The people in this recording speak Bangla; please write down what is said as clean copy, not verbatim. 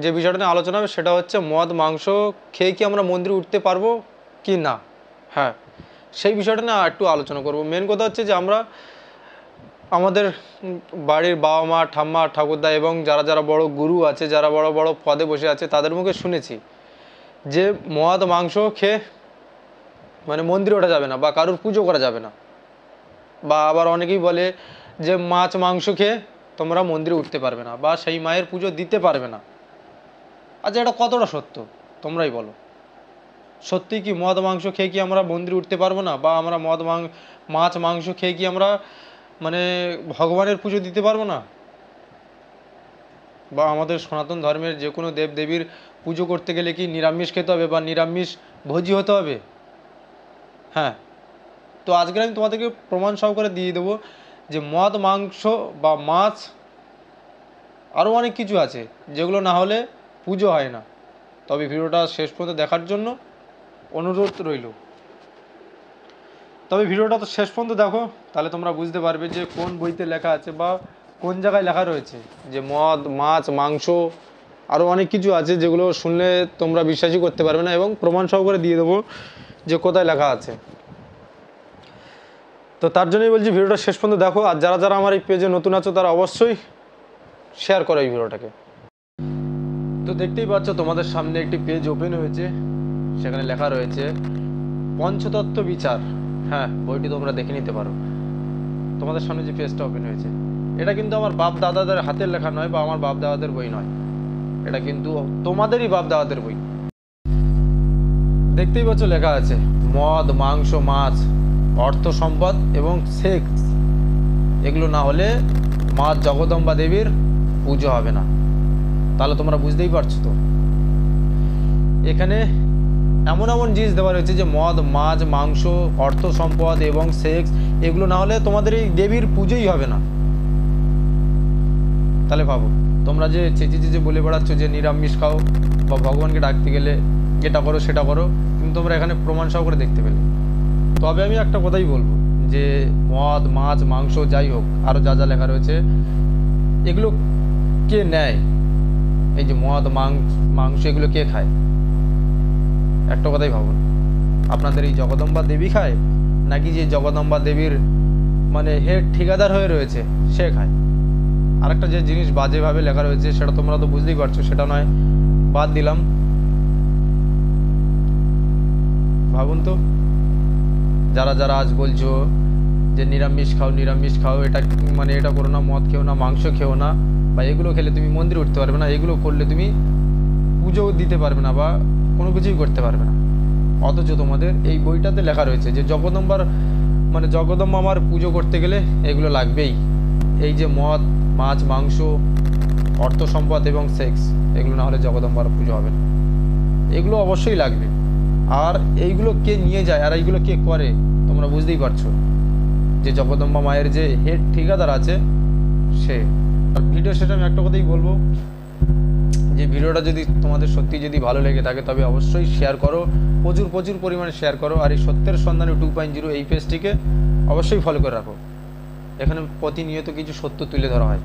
যে বিষয়টা নিয়ে আলোচনা হবে সেটা হচ্ছে মদ মাংস খেয়ে কি আমরা মন্দিরে উঠতে পারবো কি না। হ্যাঁ, সেই বিষয়টা নিয়ে একটু আলোচনা করব। মেন কথা হচ্ছে যে আমরা আমাদের বাড়ির বাবা মা ঠাম্মা ঠাকুরদা এবং যারা যারা বড় গুরু আছে, যারা বড় বড় পদে বসে আছে, তাদের মুখে শুনেছি যে মদ মাংস খেয়ে মানে মন্দিরে ওঠা যাবে না বা কারুর পুজো করা যাবে না। বা আবার অনেকেই বলে যে মাছ মাংস খেয়ে তোমরা মন্দিরে উঠতে পারবে না বা সেই মায়ের পুজো দিতে পারবে না। আচ্ছা, এটা কতটা সত্য তোমরাই বলো। সত্যি কি মদ মাংস খেয়ে কি আমরা মন্দিরে উঠতে পারবো না, বা আমরা মাছ মাংস খেয়ে কি আমরা মানে ভগবানের পুজো দিতে পারবো না, বা আমাদের সনাতন ধর্মের যে কোনো দেব দেবীর পুজো করতে গেলে কি নিরামিষ খেতে হবে বা নিরামিষ ভোজি হতে হবে? হ্যাঁ, তো আজকে আমি তোমাদেরকে প্রমাণ সহকারে দিয়ে দেবো যে মদ মাংস বা মাছ আরও অনেক কিছু আছে যেগুলো না হলে পুজো হয় না। তবে ভিডিওটা শেষ পর্যন্ত দেখার জন্য অনুরোধ রইল। তবে ভিডিওটা তো শেষ পর্যন্ত দেখো, তাহলে তোমরা বুঝতে পারবে যে কোন বইতে লেখা আছে বা কোন জায়গায় লেখা রয়েছে যে মদ মাছ মাংস আরও অনেক কিছু আছে যেগুলো শুনলে তোমরা বিশ্বাসই করতে পারবে না, এবং প্রমাণ সহকারে দিয়ে দেবো যে কোথায় লেখা আছে। তো তার জন্যই বলছি ভিডিওটা শেষ পর্যন্ত দেখো। আর যারা যারা আমার এই পেজে নতুন আছো তারা অবশ্যই শেয়ার করো এই ভিডিওটাকে। তো দেখতেই পাচ্ছ তোমাদের সামনে একটি পেজ ওপেন হয়েছে, সেখানে লেখা রয়েছে পঞ্চতত্ত্ব বিচার। হ্যাঁ, বইটি তোমরা দেখে নিতে পারো। তোমাদের সামনে যে পেজটা ওপেন হয়েছে, এটা কিন্তু আমার বাপ দাদাদের হাতের লেখা নয় বা আমার বাপ দাদাদের বই নয়, এটা কিন্তু তোমাদেরই বাপ দাদাদের বই। দেখতেই পাচ্ছ লেখা আছে মদ মাংস মাছ অর্থ সম্পদ এবং সেক্স, এগুলো না হলে মা জগদম্বা দেবীর পুজো হবে না। তাহলে তোমরা বুঝতেই পারছো তো এখানে এমন এমন জিনিস দেওয়া রয়েছে যে মদ মাছ মাংস অর্থ সম্পদ এবং সেক্স, এগুলো না হলে তোমাদের এই দেবীর পুজোই হবে না। তাহলে ভাবো, তোমরা যে চেঁচে বলে বেড়াচ্ছ যে নিরামিষ খাও বা ভগবানকে ডাকতে গেলে এটা করো সেটা করো, কিন্তু তোমরা এখানে প্রমাণ সহকারে দেখতে পেলে। তবে আমি একটা কথাই বলবো যে মদ মাছ মাংস যাই হোক আরও যা যা লেখা রয়েছে, এগুলো কে নেয়? এই যে মদ মাংস এগুলো কে খায়? একটা কথাই ভাবুন, আপনাদের এই জগদম্বা দেবী খায়, নাকি যে জগদম্বা দেবীর মানে হেড ঠিকাদার হয়ে রয়েছে সে খায়? আরেকটা যে জিনিস বাজেভাবে লেখা রয়েছে সেটা তোমরা তো বুঝতেই পারছো, সেটা নয় বাদ দিলাম। ভাবুন তো, যারা যারা আজ বলছো যে নিরামিষ খাও এটা মানে এটা করো না, মদ খেও না মাংস খেও না, বা এগুলো খেলে তুমি মন্দিরে উঠতে পারবে না, এগুলো করলে তুমি পুজো দিতে পারবে না বা কোনো কিছুই করতে পারবে না। অথচ তোমাদের এই বইটাতে লেখা রয়েছে যে জগদম্বা আমার পুজো করতে গেলে এগুলো লাগবেই। এই যে মদ মাছ মাংস অর্থ সম্পদ এবং সেক্স, এগুলো না হলে জগদম্বার পুজো হবে না। এগুলো অবশ্যই লাগবে। আর এইগুলো কে নিয়ে যায় আর এইগুলো কে করে তোমরা বুঝতেই পারছো, যে জগদম্বা মায়ের যে হেড ঠিকাদার আছে সে। আর ভিডিও শেষে আমি একটা কথাই বলবো যে ভিডিওটা যদি তোমাদের সত্যি যদি ভালো লেগে থাকে তবে অবশ্যই শেয়ার করো, প্রচুর পরিমাণে শেয়ার করো। আর এই সত্যের সন্ধানে 2.0 এই পেজটিকে অবশ্যই ফলো করে রাখো। এখানে প্রতিনিয়ত কিছু সত্য তুলে ধরা হয়।